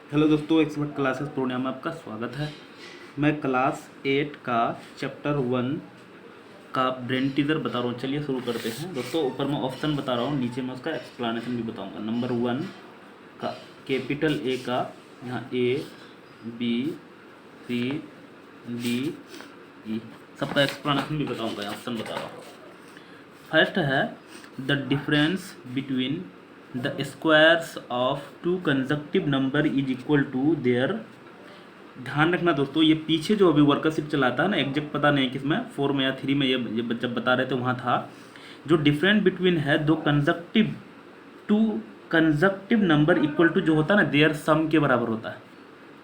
Hello दोस्तों, expert classes programme में आपका स्वागत है। मैं क्लास 8 का चैप्टर 1 का ब्रेन टीजर बता रहा हूँ। चलिए शुरू करते हैं दोस्तों। ऊपर मैं ऑप्शन बता रहा हूँ, नीचे मैं उसका एक्सप्लेनेशन भी बताऊँगा। नंबर 1 का कैपिटल ए का यहाँ A B C D E सबका एक्सप्लेनेशन भी बताऊँगा। यहाँ ऑप्शन बता रहा हूँ। फर्स्ट है the difference between the squares of two consecutive number is equal to there. ध्यान रखना दोस्तों, ये पीछे जो अभी वर्कशीट चलाता है ना, एग्जैक्ट पता नहीं किसमें 4 में या 3 में, ये जब बता रहे थे वहाँ था। जो डिफरेंस बिटवीन है दो consecutive two consecutive number equal to जो होता है ना, देयर सम के बराबर होता है।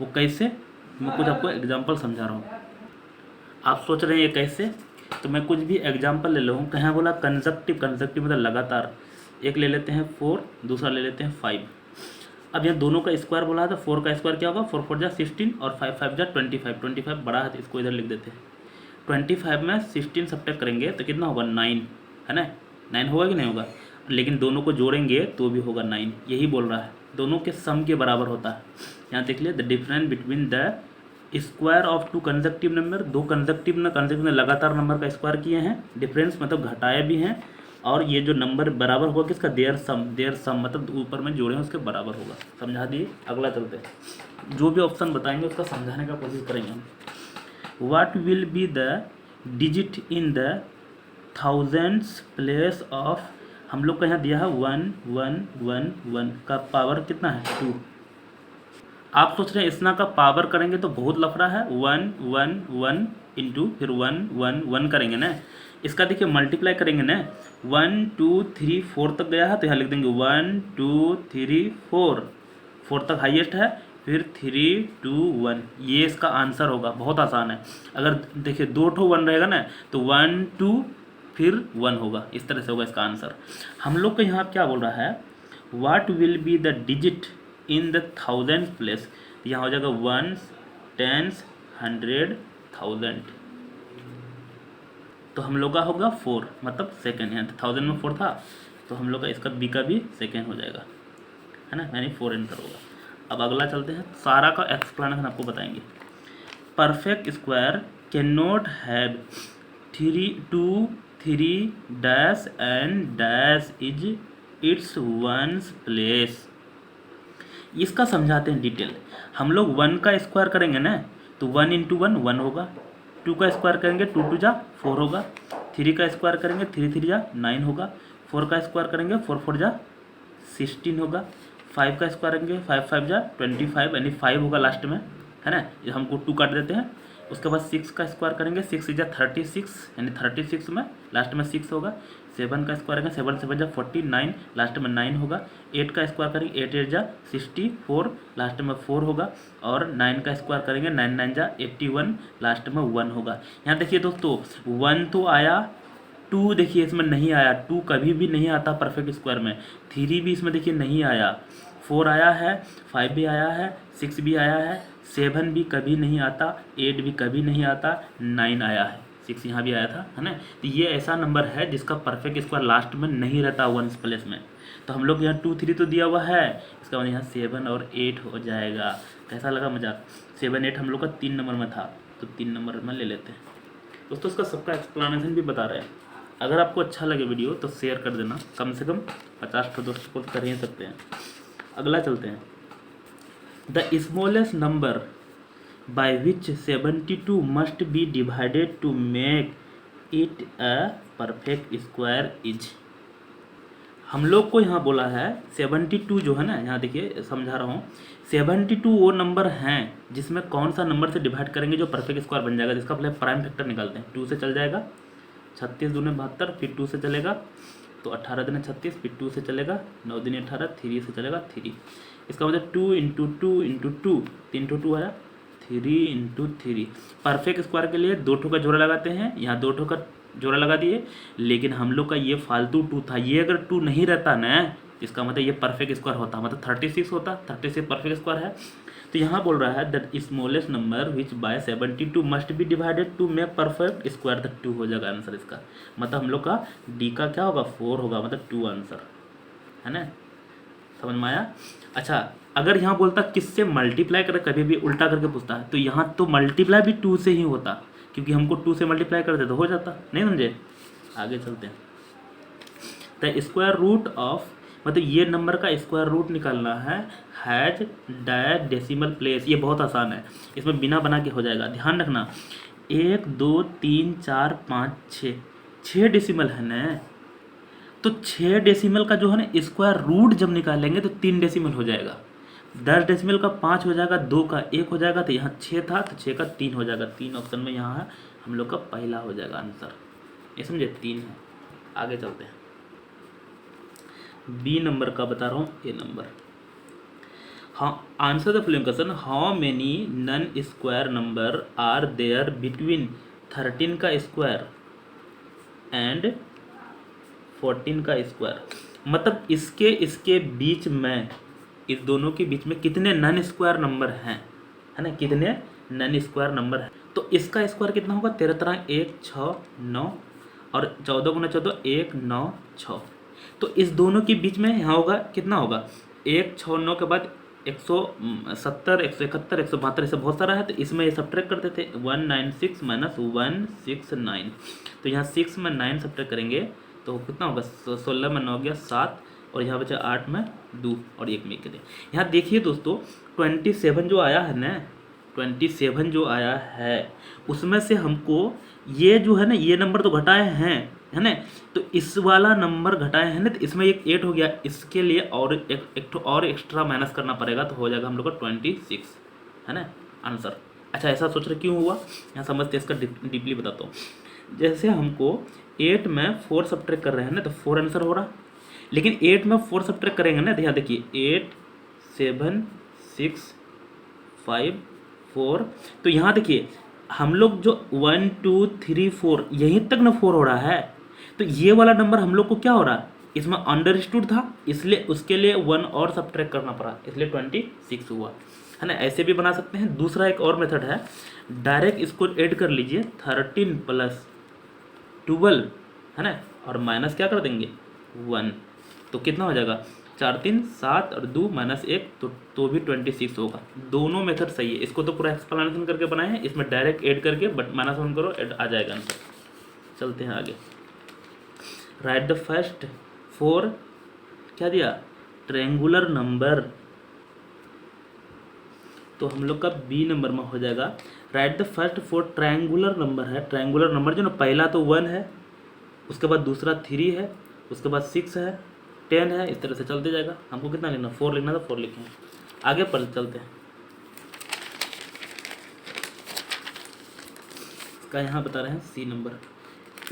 वो कैसे, मैं कुछ आपको एग्जाम्पल समझा रहा हूँ। आप सोच रहे हैं ये कैसे, तो मैं कुछ भी एग्जाम्पल ले लूँ। कहाँ बोला कंसेक्टिव, कंसेक्टिव मतलब लगातार। एक ले लेते हैं 4, दूसरा ले लेते हैं 5। अब यहाँ दोनों का स्क्वायर बोला है तो 4 का स्क्वायर क्या होगा, 4 4 जा 16 और 5 5 जा 25। 25 बड़ा है तो इसको इधर लिख देते हैं। 25 में 16 सब्ट्रैक्ट करेंगे तो कितना होगा, 9 है ना। 9 होगा कि नहीं होगा, लेकिन दोनों को जोड़ेंगे तो भी होगा 9। यही बोल रहा है, दोनों के सम के बराबर होता है। यहाँ देख लिए, the difference between the square of two consecutive number. दो कंसेक्टिव लगातार नंबर का स्क्वायर किए हैं। डिफरेंस मतलब घटाए भी हैं। और ये जो नंबर बराबर होगा किसका, देयर सम मतलब ऊपर में जोड़े हैं उसके बराबर होगा। समझा दिए। अगला चलते हैं। जो भी ऑप्शन बताएंगे उसका समझाने का कोशिश करेंगे हम। What will be the digit in the thousands place of. हम लोग का यहाँ दिया है 1 1 1 1 का पावर कितना है, 2। आप सोच रहे हैं इतना का पावर करेंगे तो बहुत लफड़ा है। 1 1 1 इंटू फिर 1 1 1 करेंगे ना। इसका देखिए मल्टीप्लाई करेंगे ना। 1 2 3 4 तक गया है तो यहाँ लिख देंगे 1 2 3 4। 4 तक हाईएस्ट है, फिर 3 2 1। ये इसका आंसर होगा। बहुत आसान है। अगर देखिए 2 ठो 1 रहेगा ना तो 1 2 फिर 1 होगा। इस तरह से होगा इसका आंसर। हम लोग का यहाँ क्या बोल रहा है, what will be the digit in the thousand place. यहाँ हो जाएगा 1 10 100 1000। तो हम लोग का होगा 4 मतलब सेकेंड। यहाँ 1000 में 4 था तो हम लोग का इसका बी का भी सेकेंड हो जाएगा, है ना, यानी 4 आंसर होगा। अब अगला चलते हैं। सारा का एक्सप्लेनेशन आपको बताएंगे। Perfect square can not have 3 dash and dash is it's ones place. इसका समझाते हैं डिटेल। हम लोग 1 का स्क्वायर करेंगे ना तो 1 इंटू 1 1 होगा। 2 का स्क्वायर करेंगे 2 2 जा 4 होगा। 3 का स्क्वायर करेंगे 3 3 जा 9 होगा। 4 का स्क्वायर करेंगे 4 4 जा 16 होगा। 5 का स्क्वायर करेंगे 5 5 जा 25 यानी 5 होगा लास्ट में, है ना। ये हमको 2 काट देते हैं। उसके बाद 6 का स्क्वायर करेंगे 6 जा 36 यानी 36 में लास्ट में 6 होगा। 7 का स्क्वायर करेंगे 7 7 जा 49 लास्ट में 9 होगा। 8 का स्क्वायर करेंगे 8 8 जा 64 लास्ट में 4 होगा। और 9 का स्क्वायर करेंगे 9 9 जा 81 लास्ट में 1 होगा। यहाँ देखिए दोस्तों 1 तो आया, 2 देखिए इसमें नहीं आया। 2 कभी भी नहीं आता परफेक्ट स्क्वायर में। 3 भी इसमें देखिए नहीं आया। 4 आया है, 5 भी आया है, 6 भी आया है, 7 भी कभी नहीं आता, 8 भी कभी नहीं आता, 9 आया है। 6 यहाँ भी आया था, है ना। तो ये ऐसा नंबर है जिसका परफेक्ट स्क्वायर लास्ट में नहीं रहता वंस प्लेस में। तो हम लोग यहाँ 2 3 तो दिया हुआ है, इसका मतलब यहाँ 7 और 8 हो जाएगा। कैसा लगा मजाक। 7 8 हम लोग का 3 नंबर में था तो 3 नंबर में ले लेते हैं दोस्तों। इसका सबका एक्सप्लेनेशन भी बता रहे हैं। अगर आपको अच्छा लगे वीडियो तो शेयर कर देना। कम से कम 50 दोस्तों को कर ही सकते हैं। अगला चलते हैं। The smallest number by which 72 must be divided to make it a perfect square is. हम लोग को यहाँ बोला है 72 जो है ना, यहाँ देखिए समझा रहा हूँ। 72 वो नंबर हैं जिसमें कौन सा नंबर से डिवाइड करेंगे जो परफेक्ट स्क्वायर बन जाएगा, जिसका पहले प्राइम फैक्टर निकालते हैं। 2 से चल जाएगा, 36 दूने 72, फिर 2 से चलेगा तो 18 दूने 36, फिर 2 से चलेगा 9 दूने 18, 3 से चलेगा 3। इसका मतलब 2 इंटू 2 इंटू 2, 3 टू 2 आया, 3 इंटू 3। परफेक्ट स्क्वायर के लिए 2 ठो का जोड़ा लगाते हैं। यहाँ 2 ठो का जोड़ा लगा दिए, लेकिन हम लोग का ये फालतू 2 था। ये अगर 2 नहीं रहता ना, इसका मतलब ये परफेक्ट स्क्वायर होता, मतलब 36 होता। 36 परफेक्ट स्क्वायर है। तो यहाँ बोल रहा है that smallest number which by 72 must be divided to make perfect square, the 2 हो जाएगा आंसर इसका। मतलब हम लोग का डी का क्या होगा, 4 होगा, मतलब 2 आंसर, है ना। समझ में आया। अच्छा, अगर यहाँ बोलता किससे मल्टीप्लाई करे, कभी भी उल्टा करके पूछता है, तो यहाँ तो मल्टीप्लाई भी 2 से ही होता, क्योंकि हमको 2 से मल्टीप्लाई करते तो हो जाता। नहीं समझे? आगे चलते हैं। द स्क्वायर रूट ऑफ, मतलब ये नंबर का स्क्वायर रूट निकालना है, हैज डायरेक्ट डेसिमल प्लेस। ये बहुत आसान है, इसमें बिना बना के हो जाएगा। ध्यान रखना, 1 2 3 4 5 6, 6 डेसिमल है ना, तो 6 डेसिमल का जो है ना स्क्वायर रूट जब निकालेंगे तो 3 डेसिमल हो जाएगा। 10 डेसिमल का 5 हो जाएगा, 2 का 1 हो जाएगा, तो यहाँ 6 था तो 6 का 3 हो जाएगा। 3 ऑप्शन में यहाँ है, हम लोग का पहला हो जाएगा आंसर। ये समझे? 3 है। आगे चलते हैं। बी नंबर का बता रहा हूँ, ए नंबर। हाँ, answer the following question, how many non square number are there between 13 का स्क्वायर एंड 14 का स्क्वायर। मतलब इसके बीच में, इस दोनों के बीच में कितने नन स्क्वायर नंबर हैं, है ना, कितने नन स्क्वायर नंबर हैं। तो इसका स्क्वायर कितना होगा? 13 तरह 1 6 9 और 14 गुना 14 1 9 6। तो इस दोनों के बीच में यहाँ होगा, कितना होगा? 1 6 9 के बाद 170 171 172, ऐसे बहुत सारा है, तो इसमें ये सब्ट्रैक्ट करते थे। 196 माइनस 169, तो यहाँ 6 में 9 सब्ट्रैक्ट करेंगे तो कितना होगा? 16 में 9 गया 7, और यहाँ बचा 8 में 2 और 1 में 1 दे। यहाँ देखिए दोस्तों, 27 जो आया है ना, 27 जो आया है, उसमें से हमको ये जो है ना, ये नंबर तो घटाए हैं, है ना, तो इस वाला नंबर घटाए हैं ना, तो इसमें एक 8 हो गया, इसके लिए और एक तो और एक्स्ट्रा माइनस करना पड़ेगा, तो हो जाएगा हम लोग का 26, है ना आंसर। अच्छा, ऐसा सोच रहे क्यों हुआ, यहाँ समझते इसका डीपली बताता हूँ। जैसे हमको 8 में 4 सब्ट्रैक्ट कर रहे हैं ना, तो 4 आंसर हो रहा, लेकिन 8 में 4 सब्ट्रैक्ट करेंगे ना, तो यहाँ देखिए 8 7 6 5 4, तो यहाँ देखिए हम लोग जो 1 2 3 4 यहीं तक ना 4 हो रहा है, तो ये वाला नंबर हम लोग को क्या हो रहा है, इसमें अंडरस्टूड था, इसलिए उसके लिए 1 और सब्ट्रैक्ट करना पड़ा, इसलिए 26 हुआ, है ना। ऐसे भी बना सकते हैं। दूसरा एक और मेथड है, डायरेक्ट इसको ऐड कर लीजिए, 13 प्लस 12, है ना, और माइनस क्या कर देंगे 1, तो कितना हो जाएगा? 4 3 7 और 2 माइनस 1, तो भी 26 होगा। दोनों मेथड सही है। इसको तो पूरा एक्सप्लेनेशन करके बनाए हैं, इसमें डायरेक्ट ऐड करके बट माइनस 1 करो, ऐड आ जाएगा आंसर। चलते हैं आगे। राइट द फर्स्ट 4, क्या दिया? ट्रायंगुलर नंबर, तो हम लोग का बी नंबर में हो जाएगा। Right the first 4 triangular number है। ट्रायंगुलर नंबर जो ना, पहला तो 1 है, उसके बाद दूसरा 3 है, उसके बाद 6 है, 10 है, इस तरह से चलते जाएगा। हमको कितना लिखना? 4 लिखना था, 4 लिखें। आगे पर चलते हैं। इसका यहाँ बता रहे हैं सी नंबर,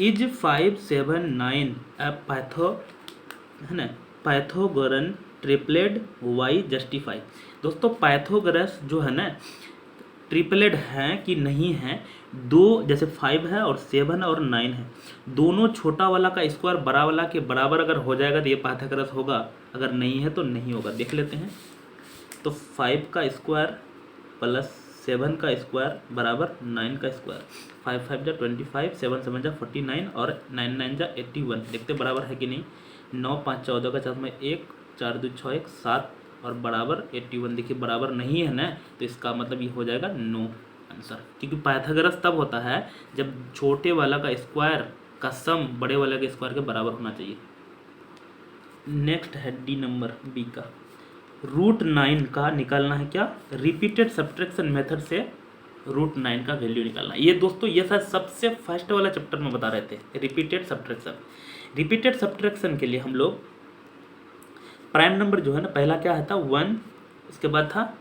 इज 5 7 9 ए पैथो, है ना, पाइथागोरन ट्रिपलेट वाई जस्टिफाई। दोस्तों पाइथागोरस जो है ना, ट्रिपलेट हैं कि नहीं है, दो जैसे 5 है और 7 और 9 है, दोनों छोटा वाला का स्क्वायर बड़ा वाला के बराबर अगर हो जाएगा तो ये पाइथागोरस होगा, अगर नहीं है तो नहीं होगा। देख लेते हैं। तो 5 का स्क्वायर प्लस 7 का स्क्वायर बराबर 9 का स्क्वायर। 5 5 जा 25, 7 7 जा 49 और 9 9 जा 81। देखते बराबर है कि नहीं। 9 5 14 का 4 में 1, 4 2 6 1 7 और बराबर 81। देखिए बराबर नहीं है ना, तो इसका मतलब ये हो जाएगा नो आंसर, क्योंकि पाइथागोरस तब होता है जब छोटे वाला का स्क्वायर का सम बड़े वाले के स्क्वायर के बराबर होना चाहिए। नेक्स्ट है डी नंबर, बी का। रूट 9 का निकालना है क्या? रिपीटेड सब्ट्रैक्शन मेथड से रूट 9 का वैल्यू निकालना। ये दोस्तों ये शायद सबसे फर्स्ट वाला चैप्टर में बता रहे थे, रिपीटेड सब्ट्रैक्शन। रिपीटेड सब्ट्रैक्शन के लिए हम लोग प्राइम नंबर जो है ना, पहला क्या है था 1, उसके बाद था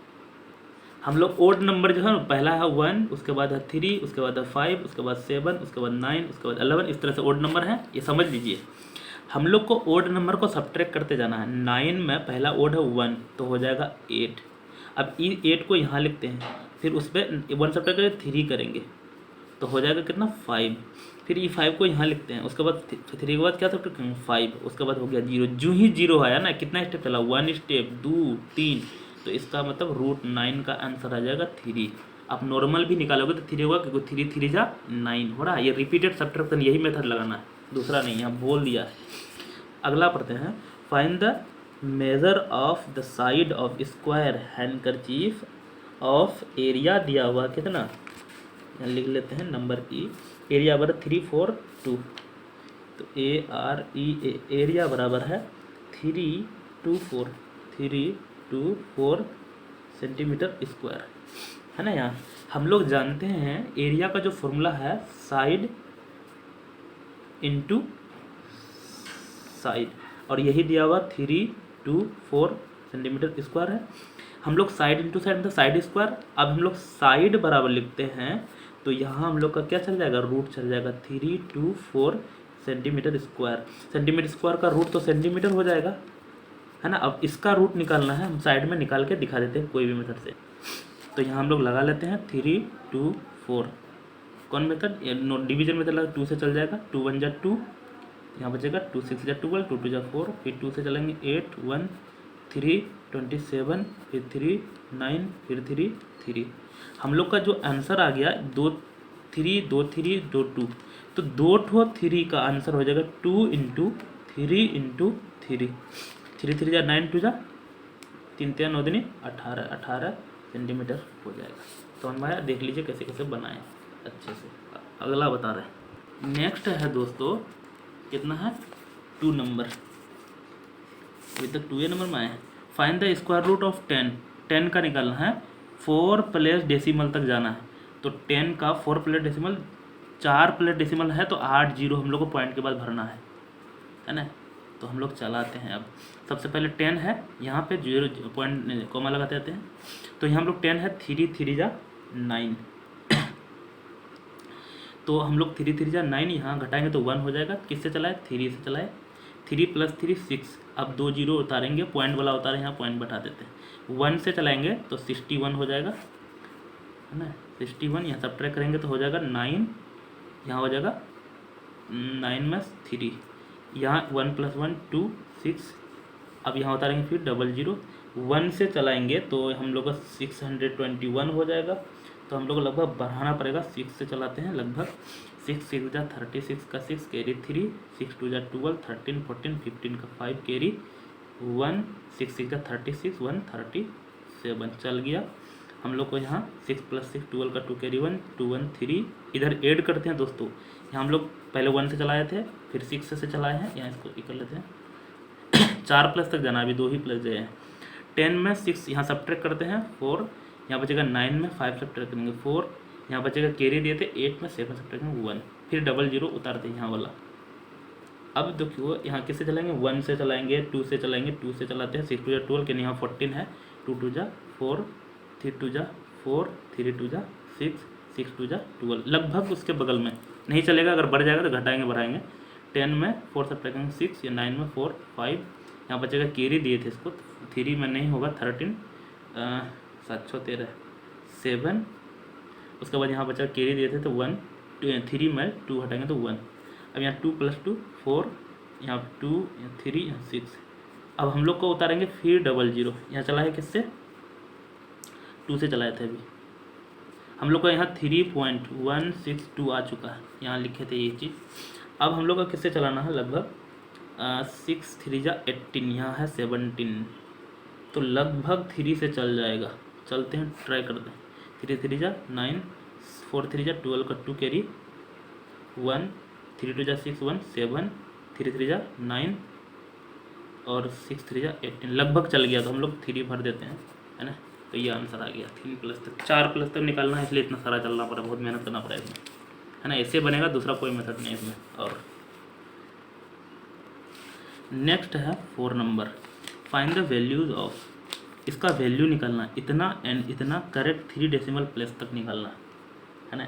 हम लोग ओड नंबर जो है ना, पहला है 1, उसके बाद है 3, उसके बाद है 5, उसके बाद 7, उसके बाद 9, उसके बाद 11, इस तरह से ओड नंबर है, ये समझ लीजिए। हम लोग को ओड नंबर को सब्ट्रैक्ट करते जाना है। 9 में पहला ओड है 1, तो हो जाएगा 8। अब 8 को यहाँ लिखते हैं, फिर उस पर 1 सब्ट्रैक्ट करके 3 करेंगे तो हो जाएगा कितना 5। फिर ये 5 को यहाँ लिखते हैं, उसके बाद 3 के बाद क्या सब्ट्रैक्ट करेंगे 5, उसके बाद हो गया 0। जो ही 0 आया ना, कितना स्टेप चला 1 स्टेप 2 3, तो इसका मतलब रूट 9 का आंसर आ जाएगा 3। आप नॉर्मल भी निकालोगे तो 3 होगा, क्योंकि 3 3 जा 9 हो रहा है। ये रिपीटेड सब्ट्रैक्शन, यही मेथड लगाना है, दूसरा नहीं, यहाँ बोल दिया है। अगला पढ़ते हैं, find the measure of the side of square handkerchief of area दिया हुआ कितना, यहाँ लिख लेते हैं नंबर ई, एरिया बराबर 342, तो ARE एरिया बराबर है 324 सेंटीमीटर स्क्वायर, है ना। यहाँ हम लोग जानते हैं एरिया का जो फॉर्मूला है साइड इंटू साइड, और यही दिया हुआ 324 सेंटीमीटर स्क्वायर है। हम लोग साइड इंटू साइड मतलब साइड स्क्वायर, अब हम लोग साइड बराबर लिखते हैं तो यहाँ हम लोग का क्या चल जाएगा, रूट चल जाएगा 324 सेंटीमीटर स्क्वायर। सेंटीमीटर स्क्वायर का रूट तो सेंटीमीटर हो जाएगा, है ना। अब इसका रूट निकालना है, हम साइड में निकाल के दिखा देते हैं कोई भी मेथड से। तो यहाँ हम लोग लगा लेते हैं 324, कौन मेथड, डिवीजन मेथड लगा, 2 से चल जाएगा, 2 1 जा 2, यहाँ बचेगा 2 6 जा 12, 2 2 जा 4, फिर 2 से चलेंगे 8 1 3 27, फिर 3 9, फिर 3 3। हम लोग का जो आंसर आ गया 2 3 2 3 2 2, तो 2 ठो 3 का आंसर हो जाएगा 2 इंटू 3 इंटू 3, 3 3 जा 9, 2 जा 3 3 9 दूनी 18 सेंटीमीटर हो जाएगा। तो हमारा देख लीजिए कैसे कैसे बनाएं अच्छे से। अगला बता रहे हैं, नेक्स्ट है दोस्तों, कितना है 2 नंबर, अभी तक 2 नंबर में आए हैं। Find the square root of 10, 10 का निकालना है, 4 प्लेस डेसिमल तक जाना है। तो 10 का 4 प्लेस डेसिमल, 4 प्लेस डेसिमल है तो 8 जीरो हम लोग को पॉइंट के बाद भरना है ना। तो हम लोग चलाते हैं। अब सबसे पहले 10 है, यहाँ पे 0 पॉइंट कॉमा लगाते रहते हैं। तो यहाँ हम लोग 10 है, 3 3 जा 9, तो हम लोग 3 3 जा 9 यहाँ घटाएंगे तो 1 हो जाएगा। किससे चलाए, 3 से चलाए, 3 + 3 6, अब 2 जीरो उतारेंगे, पॉइंट वाला उतारे, यहाँ पॉइंट बैठा देते हैं। 1 से चलाएंगे तो 61 हो जाएगा, है ना। 61 यहाँ सब्ट्रैक्ट करेंगे तो हो जाएगा 9, यहाँ हो जाएगा 9 में 3, यहाँ 1 + 1 2 6, अब यहाँ उतारेंगे फिर 00, 1 से चलाएंगे तो हम लोग का 621 हो जाएगा। तो हम लोग को लगभग बढ़ाना पड़ेगा, 6 से चलाते हैं, लगभग 6 6 जा 36 का 6 कैरी 3, 6 2 जा 12, 13 14 15 का 5 कैरी 1, 6 6 जा 36 1 37 चल गया। हम लोग को यहाँ 6 + 6 12 का 2 कैरी 1 2 1 3, इधर ऐड करते हैं दोस्तों। यहाँ हम लोग पहले 1 से चलाए थे, फिर 6 से चलाए हैं, यहाँ इसको कर लेते हैं। 4 प्लस तक जाना, अभी 2 ही प्लस गए हैं। 10 में 6 यहाँ सब्ट्रैक्ट करते हैं 4, यहाँ बचेगा 9 में 5 सब्ट्रैक्ट करेंगे 4, यहाँ बचेगा कैरी दिए थे 8 में 7 सब्ट्रैक्ट करेंगे 1, फिर 00 उतारते हैं यहाँ वाला। अब देखिए यहाँ किससे चलाएंगे, 1 से चलाएंगे, 2 से चलाएंगे, 2 से चलाते हैं, 6 2 जा 12 के यहाँ 14 है, 2 2 जा 4, 3 2 जा 4, 3 2 जा 6, 6 2 जा 12, लगभग उसके बगल में नहीं चलेगा, अगर बढ़ जाएगा तो घटाएंगे बढ़ाएंगे। 10 में 4 सब्ट्रैक्ट करेंगे 6, या 9 में 4 5, यहाँ बचेगा कैरी दिए थे इसको, 3 में नहीं होगा 13 7 6 13 7, उसके बाद यहाँ बचा कैरी दिए थे तो 1 3 में 2 हटाएंगे तो 1, अब यहाँ 2 + 2 4, यहाँ 2 3 यहाँ 6, अब हम लोग को उतारेंगे फिर 00, यहाँ चला है किससे, 2 से चलाए थे। अभी हम लोग का यहाँ 3.162 आ चुका है, यहाँ लिखे थे ये चीज़। अब हम लोग का किससे चलाना है, लगभग 6 3 जा 18, यहाँ है 17, तो लगभग 3 से चल जाएगा। चलते हैं, ट्राई करते हैं। 3 3 जा 9, 4 3 जा 12 का 2 कैरी 1, 3 2 जा 6 1 7, 3 3 जा 9 और 6 3 जा 18, लगभग चल गया। तो हम लोग 3 भर देते हैं, है ना। तो ये आंसर आ गया 3 प्लस तक, 4 प्लस तक निकालना है, इसलिए इतना सारा चलना पड़ा, बहुत मेहनत करना पड़ा इसमें, है ना। ऐसे बनेगा, दूसरा कोई मेथड नहीं इसमें। और नेक्स्ट है 4 number, find the values of, इसका वैल्यू निकालना, इतना एंड इतना करेक्ट 3 डेसिमल प्लेस तक निकालना है ना,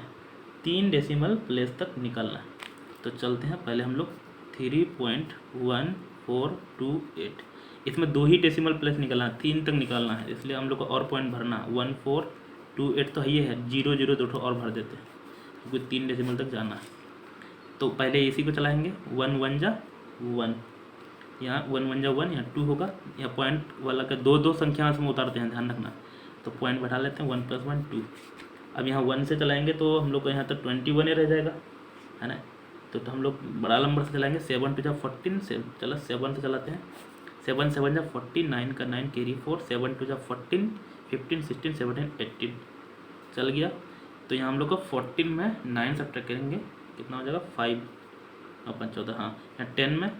3 डेसिमल प्लेस तक निकालना। तो चलते हैं, पहले हम लोग 3.1428, इसमें 2 ही डेसिमल प्लेस निकालना, 3 तक निकालना है, इसलिए हम लोग को और पॉइंट भरना। 1428 तो ये है, 0 0 2 और भर देते हैं क्योंकि 3 डेसिमल तक जाना है। तो पहले इसी को चलाएंगे, 1 1 जा 1, यहाँ 1 1 जा 1, यहाँ 2 होगा, यहाँ पॉइंट वाला का 2 2 संख्या में उतारते हैं, ध्यान रखना। तो पॉइंट बैठा लेते हैं, 1 + 1 2। अब यहाँ 1 से चलाएंगे तो हम लोग को यहाँ तक 21 ही रह जाएगा, है ना। तो हम लोग बड़ा नंबर से चलाएंगे, 7 2 जा 14, चलो 7 से चलाते हैं, 7 7 जा 49 का 9 कैरी 4, 7 2 जा 14, 15 16 17 18 चल गया। तो यहाँ हम लोग को 14 में 9 सब्ट्रैक्ट करेंगे, कितना हो जाएगा 5 अपन 14, हाँ यहाँ 10 में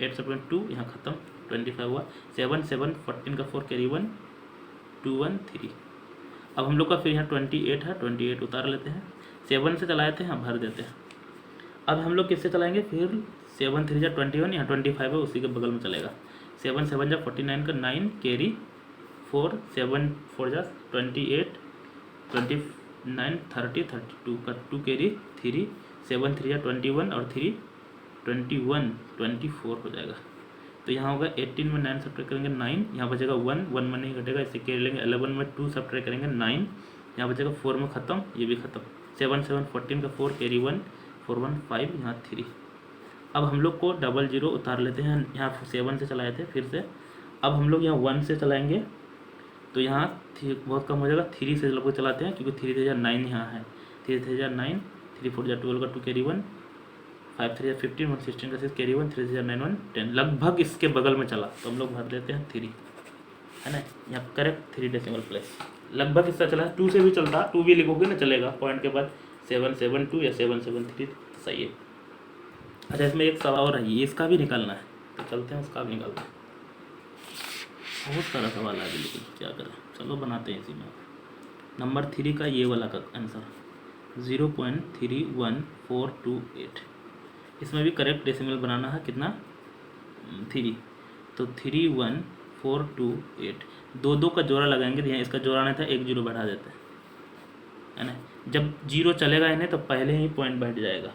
8 सब्ट्रैक्ट 2, यहाँ ख़त्म 25 हुआ। 7 7 14 का 4 कैरी 1 2 1 3। अब हम लोग का फिर यहाँ 28 है, 28 उतार लेते हैं, 7 से चलाए थे, यहाँ भर देते हैं। अब हम लोग किससे चलाएंगे, फिर 7 3 जा 21, यहाँ 25 है उसी के बगल में चलेगा। 7 7 जा 49 का 9 कैरी 4, 7 4 जा 28, 29 30 32 का 2 कैरी 3, 7 3 जा 21 और 3 21 24 हो जाएगा। तो यहाँ होगा 18 में 9 सब्ट्रैक्ट करेंगे 9, यहाँ बचेगा 1 1 में नहीं घटेगा, इससे कैरी लेंगे। 11 में 2 सब्ट्रैक्ट करेंगे 9, यहाँ बचेगा 4 में ख़त्म, ये भी ख़त्म। 7 7 14 का 4 कैरी 1 4 1 5, यहाँ 3। अब हम लोग को 00 उतार लेते हैं, यहाँ 7 से चलाए थे फिर से। अब हम लोग यहाँ 1 से चलाएंगे तो यहाँ बहुत कम हो जाएगा, 3 से लोग चलाते हैं क्योंकि 3 3 जा 9 यहाँ है, 3 3 जा 9, 3 4 जा 12 का 2 कैरी 1, 5 3 जा 15, 1 16 का 6 कैरी 1, 3 3 जा 9 1 10, लगभग इसके बगल में चला तो हम लोग भर देते हैं 3, है ना। यहाँ करेक्ट 3 डेसिमल प्लेस, लगभग इसका चला। 2 से भी चलता, 2 भी लिखोगे ना चलेगा, पॉइंट के बाद 7 7 2 या 7 7 3 सही है। अच्छा इसमें एक सवाल और है, इसका भी निकालना है, तो चलते हैं उसका भी निकालते हैं। बहुत सारा सवाल है अभी, लेकिन क्या करें, चलो बनाते हैं इसी में। नंबर 3 का ये वाला का आंसर 0.31428, इसमें भी करेक्ट डेसिमल बनाना है, कितना 3, तो 31428, 2 2 का जोड़ा लगाएंगे तो यहाँ इसका जोड़ा नहीं था, 1 0 बढ़ा देते हैं, है ना। जब 0 चलेगा इन्हें तो पहले ही पॉइंट बैठ जाएगा।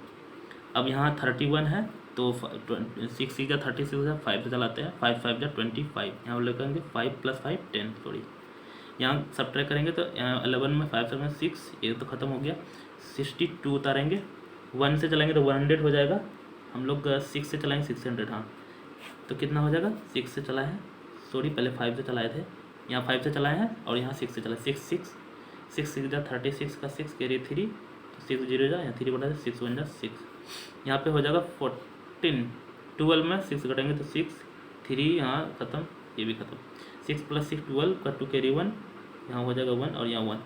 अब यहाँ 31 है तो 6 6 जा 36 जा 5 से चलाते हैं, 5 5 जा 25, यहाँ लिखेंगे 5 + 5 10, सॉरी यहाँ सब्ट्रैक्ट करेंगे तो 11 में 5 7 6, ये तो ख़त्म हो गया। 62 उतारेंगे, 1 से चलाएंगे तो 100 हो जाएगा, हम लोग 6 से चलाएंगे 600, हाँ तो कितना हो जाएगा, 6 से चलाए हैं, सॉरी पहले 5 से चलाए थे, यहाँ 5 से चलाए हैं और यहाँ 6 से चलाए, 6 6 6 6 जा 36 का 6 कैरी 3, 6 0 जा, यहाँ 3 बढ़ा 6 1 जा 6, यहाँ पे हो जाएगा 14, 12 में 6 घटेंगे तो 6 3, यहाँ ख़त्म, ये भी ख़त्म। 6 + 6 12 का 2 कैरी 1, यहाँ हो जाएगा 1 और यहाँ 1।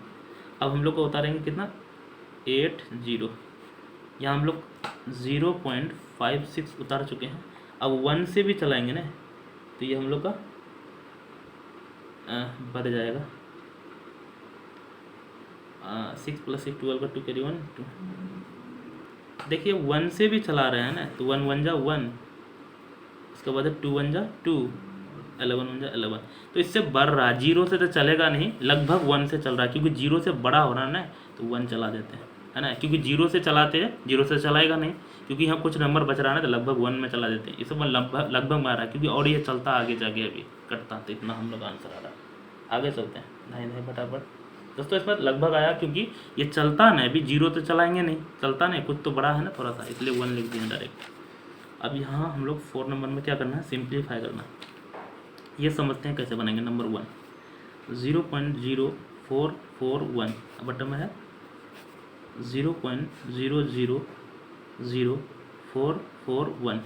अब हम लोग को उतारेंगे कितना 8 0, यहाँ हम लोग 0.56 उतार चुके हैं। अब 1 से भी चलाएंगे ना तो ये हम लोग का बढ़ जाएगा, 6 + 6 12 का 2 कैरी 1 2, देखिए 1 से भी चला रहे हैं ना तो 1 1 जा 1, इसके बाद 2 1 जा 2, 11 1 जा 11, तो इससे बढ़ रहा है। 0 से तो चलेगा नहीं, लगभग 1 से चल रहा है, क्योंकि 0 से बड़ा हो रहा है ना तो 1 चला देते हैं, है ना, क्योंकि 0 से चलाते हैं 0 से चलाएगा नहीं, क्योंकि यहाँ कुछ नंबर बच रहा है ना तो लगभग 1 में चला देते हैं, इस समय लगभग मार रहा है, क्योंकि और ये चलता आगे जाके अभी कटता, तो इतना हम लोग आंसर आ रहा है। आगे चलते हैं, नहीं फटाफट दोस्तों, इसमें लगभग आया क्योंकि ये चलता ना, अभी 0 तो चलाएंगे नहीं, चलता नहीं, कुछ तो बड़ा है ना थोड़ा सा, इसलिए 1 लिख दिया डायरेक्ट। अब यहाँ हम लोग 4 नंबर में क्या करना है, सिंप्लीफाई करना, ये समझते हैं कैसे बनेंगे। नंबर 1 0.0441, बटन में है 0.000441,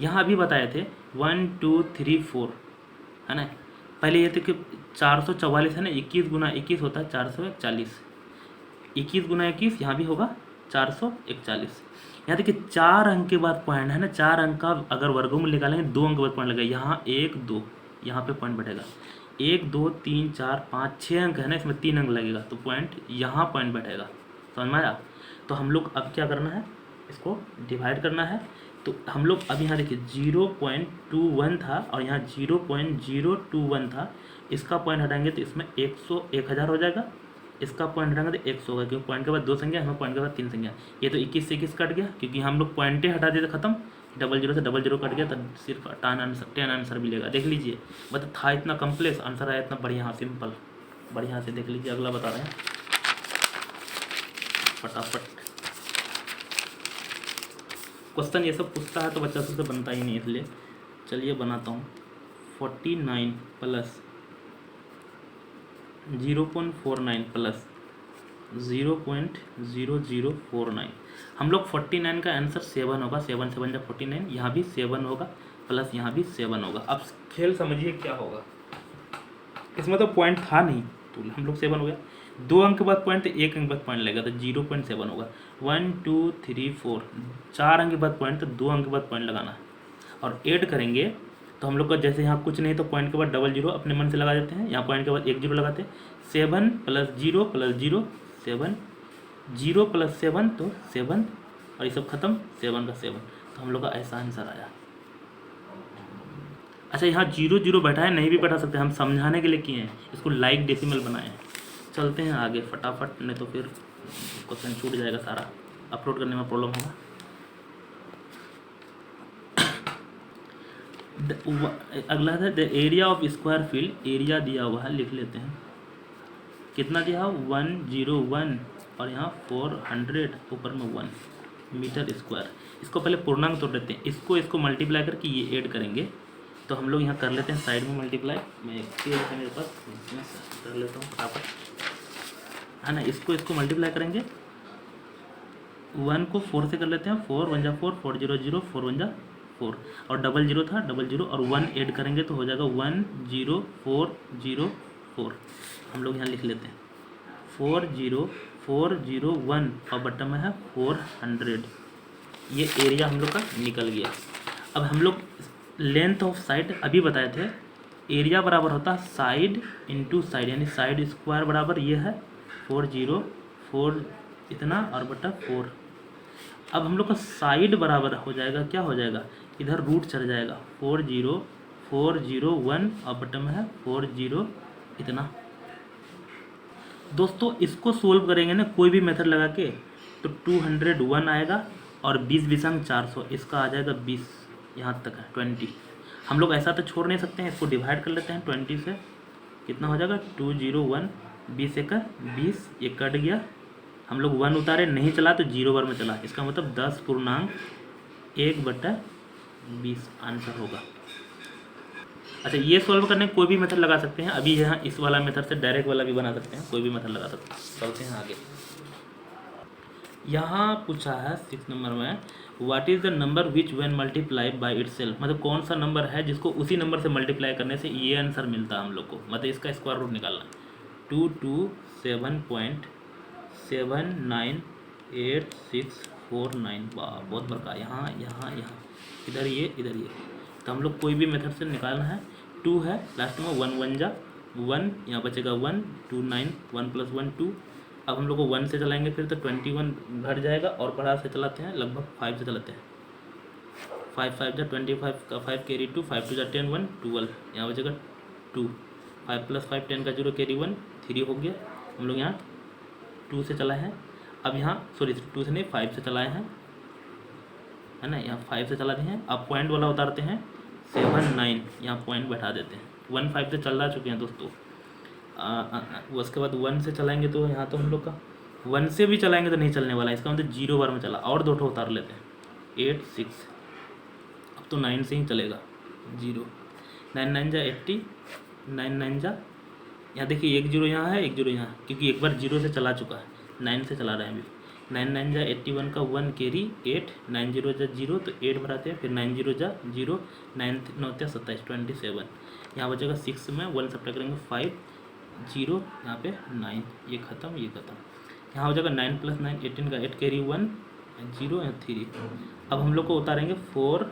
यहाँ अभी बताए थे 1 2 3 4, है ना। पहले ये थे कि 444 है ना, 21 गुना 21 होता है 441, 21 गुना 21 यहाँ भी होगा 441। यहाँ देखिए 4 अंक के बाद पॉइंट है ना, 4 अंक का अगर वर्गमूल निकालेंगे 2 अंक के बाद पॉइंट लगेगा, यहाँ 1 2, यहाँ पे पॉइंट बैठेगा 1 2 3 4 5 6 अंक है ना, इसमें 3 अंक लगेगा तो पॉइंट यहाँ पॉइंट बैठेगा, समझ में आया। तो हम लोग अब क्या करना है, इसको डिवाइड करना है। तो हम लोग अब यहाँ देखिए 0.21 था और यहाँ 0.021 था, इसका पॉइंट हटाएंगे तो इसमें 1000 हो जाएगा, इसका पॉइंट हटाएंगे तो 100 होगा, क्योंकि पॉइंट के बाद 2 संख्या, हमें पॉइंट के बाद 3 संख्या, ये तो 21 से 21 कट गया, क्योंकि हम लोग पॉइंटे हटा दिए तो खत्म, 00 से 00 कट गया तो सिर्फ 10 आंसर मिलेगा। देख लीजिए, मतलब था इतना कम्प्लेक्स, आंसर आया इतना बढ़िया सिंपल, बढ़िया से देख लीजिए। अगला बता रहे हैं फटाफट, क्वेश्चन ये सब पूछता है तो बच्चा सबसे बनता ही नहीं, इसलिए चलिए बनाता हूँ। 49 प्लस 0.49 प्लस 0.0049, हम लोग 49 का आंसर 7 होगा, 7 7 जा 49, यहाँ भी 7 होगा, प्लस यहाँ भी 7 होगा। अब खेल समझिए क्या होगा, इसमें तो पॉइंट था नहीं तो हम लोग 7 हो गया, 2 अंक के बाद पॉइंट तो 1 अंक बाद पॉइंट लगेगा तो 0.7 होगा। 1 2 3 4 4 अंक के बाद पॉइंट तो 2 अंक के बाद पॉइंट लगाना है। और ऐड करेंगे तो हम लोग का जैसे यहाँ कुछ नहीं तो पॉइंट के बाद डबल जीरो अपने मन से लगा देते हैं, यहाँ पॉइंट के बाद 1 जीरो लगाते हैं। 7 + 0 + 0 7, 0 + 7 तो 7, और ये सब खत्म 7 का 7, तो हम लोग का ऐसा आंसर आया। अच्छा यहाँ 0 0 बैठा है, नहीं भी बैठा सकते, हम समझाने के लिए किए हैं, इसको लाइक डेसिमल बनाए हैं। चलते हैं आगे फटाफट, नहीं तो फिर क्वेश्चन छूट जाएगा सारा, अपलोड करने में प्रॉब्लम होगा। अगला है the area of square field, area दिया हुआ है, लिख लेते हैं कितना दिया है 101 और यहाँ 400 ऊपर में 1 मीटर स्क्वायर। इसको पहले पूर्णांक तोड़ लेते हैं, इसको मल्टीप्लाई करके ये ऐड करेंगे, तो हम लोग यहाँ कर लेते हैं साइड में मल्टीप्लाई। मैं एक पेज है मेरे पास, इसमें कर लेता हूँ फटाफट, है ना। इसको मल्टीप्लाई करेंगे, 1 को 4 से कर लेते हैं, 4 1 जा 4, 4 0 0, 4 1 जा 4, और डबल जीरो था, डबल जीरो और 1 ऐड करेंगे तो हो जाएगा 10404। हम लोग यहाँ लिख लेते हैं 40401 और बटन में है 400। ये एरिया हम लोग का निकल गया। अब हम लोग लेंथ ऑफ साइड अभी बताए थे, एरिया बराबर होता है साइड इंटू साइड, यानी साइड स्क्वायर बराबर ये है 404 इतना और बटा 4। अब हम लोग का साइड बराबर हो जाएगा, क्या हो जाएगा, इधर रूट चल जाएगा 40401 और बटन में है 40 इतना। दोस्तों इसको सोल्व करेंगे ना कोई भी मेथड लगा के तो 201 आएगा और 20 20 400, इसका आ जाएगा 20, यहाँ तक है 20। हम लोग ऐसा तो छोड़ नहीं सकते हैं, इसको डिवाइड कर लेते हैं 20 से, कितना हो जाएगा 201, 20 एक 20, ये कट गया, हम लोग 1 उतारे नहीं चला तो 0 बार में चला, इसका मतलब 10.1/20 आंसर होगा। अच्छा ये सॉल्व करने कोई भी मेथड लगा सकते हैं, अभी यहाँ इस वाला मेथड से डायरेक्ट वाला भी बना सकते हैं, कोई भी मेथड लगा सकते हैं। चलते हैं आगे, यहाँ पूछा है 6 नंबर में, what is the number which when multiply by itself, मतलब कौन सा नंबर है जिसको उसी नंबर से मल्टीप्लाई करने से ये आंसर मिलता है हम लोग को, मतलब इसका स्क्वायर रूट निकालना है। 227.79864 वाह बहुत बड़का, यहाँ यहाँ यहाँ इधर ये तो हम लोग कोई भी मेथड से निकालना है। 2 है लास्ट में, 1 1 जा 1, यहाँ बचेगा 1, 2 9, 1 + 1 2। अब हम लोग को 1 से चलाएंगे फिर तो 21 घट जाएगा, और बड़ा से चलाते हैं लगभग 5 से चलाते हैं, 5 5 जा 25 का 5 कैरी 2, 5 2 जा 10 1 12, यहाँ बचेगा 2, 5 + 5 10 का 0 कैरी 1 3 हो गया। हम लोग यहाँ 2 से चलाए हैं, अब यहाँ सॉरी 2 से नहीं 5 से चलाए हैं, है ना, यहाँ 5 से चला दिए हैं। अब पॉइंट वाला उतारते हैं 7 9, यहाँ पॉइंट बैठा देते हैं, 1 5 से चल चुके हैं दोस्तों। उसके बाद 1 से चलाएंगे तो यहाँ तो हम लोग का 1 से भी चलाएंगे तो नहीं चलने वाला, इसका मतलब 0 बार में चला, और 2 ठो उतार लेते हैं 8 6, अब तो 9 से ही चलेगा 0, 9 9 जा 80, 9 9 जा, यहाँ देखिए 1 0 यहाँ है 1 0 यहाँ, क्योंकि एक बार 0 से चला चुका है, 9 से चला रहे हैं अभी। 9 9 जा 81 का 1 कैरी 8, 9 0 जा 0 तो 8 भराते हैं, फिर 9 0 जा 0, 9 9 27 27, यहाँ बचेगा 6 में 1 सब्ट्रैक्ट करेंगे 5 0, यहाँ पे 9, ये खत्म ये खत्म, यहाँ हो जाएगा 9 + 9 18 का 8 कैरी 1 0 यहाँ 3। अब हम लोग को उतारेंगे 4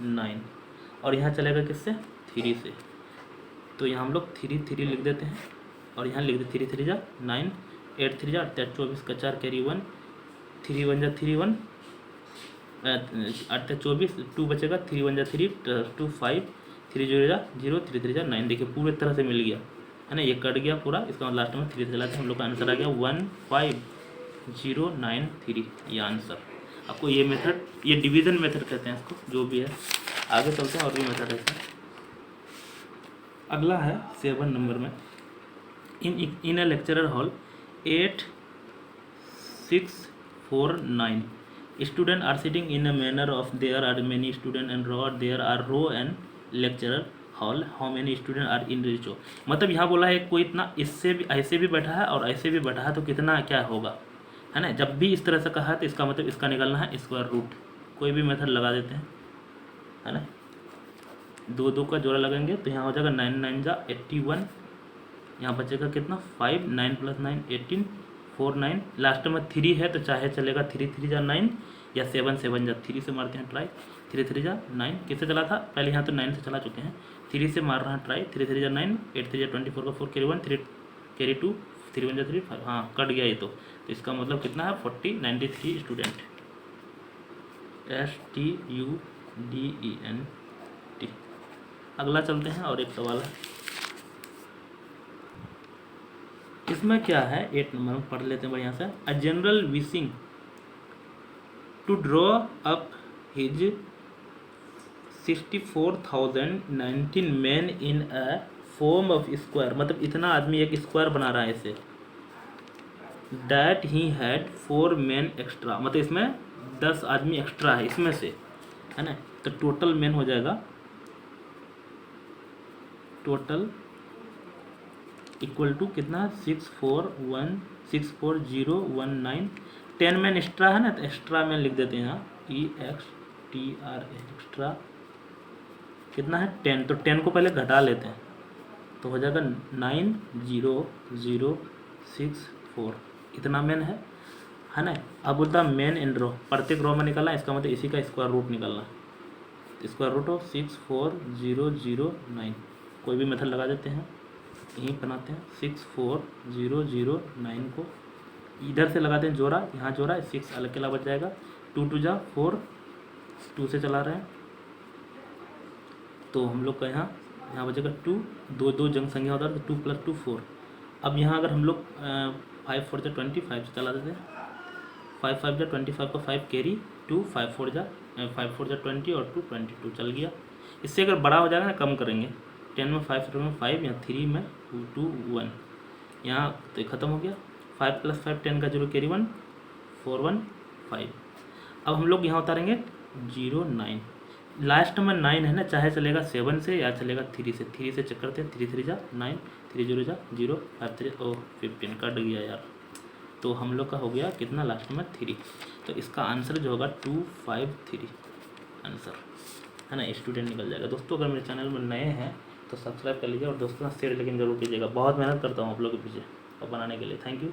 9 और यहाँ चलेगा किससे 3 से, तो यहाँ हम लोग 3 3 लिख देते हैं और यहाँ लिख देते 3 3 जा 9, 8 3 जा 24 का 4 कैरी 1, 3 1 जा 3 1, 8 24, 2 बचेगा 3 1 जा 3 2 5, 3 0 जा 0, 3 3 जा 9, देखिए पूरे तरह से मिल गया, है ना, ये कट गया पूरा, इसका लास्ट में 3 से चलाते हैं, हम लोग का आंसर आ गया 15093, ये आंसर। आपको ये मेथड, ये डिवीज़न मेथड कहते हैं इसको, जो भी है। आगे चलते हैं और भी मेथड है इसका। अगला है 7 नंबर में, in a lecturer hall 8649 student are sitting in a manner of there are many student and there are row and lecturer hall, how many student are in ratio, मतलब यहाँ बोला है कोई इतना इससे भी ऐसे भी बैठा है और ऐसे भी बैठा है तो कितना क्या होगा, है ना। जब भी इस तरह से कहा है तो इसका मतलब इसका निकालना है स्क्वायर रूट, कोई भी मेथड लगा देते हैं, है ना। दो दो का जोड़ा लगेंगे तो यहाँ हो जाएगा 9 9 जा 81, यहाँ बचेगा कितना 5, 9 + 9 18, 4 9, लास्ट में 3 है तो चाहे चलेगा 3 3 जा 9 या 7 7 जा 3 से मारते हैं ट्राई, 3 3 जा 9 किससे चला था पहले, यहाँ तो 9 से चला चुके हैं, 3 से मार रहा है ट्राई, 3 3 जा 9, 8 3 जा 24 का 4 कैरी 1, 3 कैरी 2, 3 1 जा 3 5, हाँ कट गया ये तो इसका मतलब कितना है 40 93 स्टूडेंट। STUDENT। अगला चलते हैं और एक सवाल है, इसमें क्या है 8 नंबर में पढ़ लेते हैं बढ़िया से। A general wishing to draw up his 64,019 man in a form of square, मतलब इतना आदमी एक स्क्वायर बना रहा है इसे, that he had 4 man extra, मतलब इसमें 10 आदमी एक्स्ट्रा है इसमें से, है ना, तो टोटल मैन हो जाएगा, टोटल इक्वल टू कितना 64019, 10 मैन एक्स्ट्रा है ना, तो एक्स्ट्रा मैन लिख देते हैं यहाँ EXTRA एक्स्ट्रा, कितना है 10, तो 10 को पहले घटा लेते हैं तो हो जाएगा 90064, इतना मैन है ना। अब बोलता मैन इन रो, प्रत्येक रो में निकालना, इसका मतलब इसी का स्क्वायर रूट निकालना, स्क्वायर रूट ऑफ 64009, कोई भी मेथड लगा देते हैं, यहीं बनाते हैं 64009 को इधर से लगाते हैं जोड़ा, यहाँ जोड़ा 6 अलग के बच जाएगा, 2 2 जा 4, 2 से चला रहे हैं तो हम लोग का यहाँ बचेगा 2, 2 2 जंग संख्या होता है तो 2 + 2 4। अब यहाँ अगर हम लोग 5 4 जा 25 से चला देते हैं, 5 5 जा 25 का 5 कैरी 2, 5 4 जा 20 और 2 22 चल गया। इससे अगर बड़ा हो जाएगा ना कम करेंगे, 10 में 5 में 5, यहाँ 3 में 2 1, यहाँ तो ख़त्म हो गया, 5 + 5 10 का 0 कैरी 1 4 1 5। अब हम लोग यहाँ उतारेंगे 0 9, लास्ट में 9 है ना, चाहे चलेगा 7 से या चलेगा 3 से, 3 से चेक करते हैं, 3 3 जा 9, 3 0 जा 0, 5 3 15 कट गया यार, तो हम लोग का हो गया कितना लास्ट में 3, तो इसका आंसर जो होगा 253 आंसर, है ना, स्टूडेंट निकल जाएगा। दोस्तों अगर मेरे चैनल में नए हैं तो सब्सक्राइब कर लीजिए और दोस्तों शेयर लेकिन जरूर कीजिएगा, बहुत मेहनत करता हूँ आप लोगों के पीछे और बनाने के लिए। Thank you.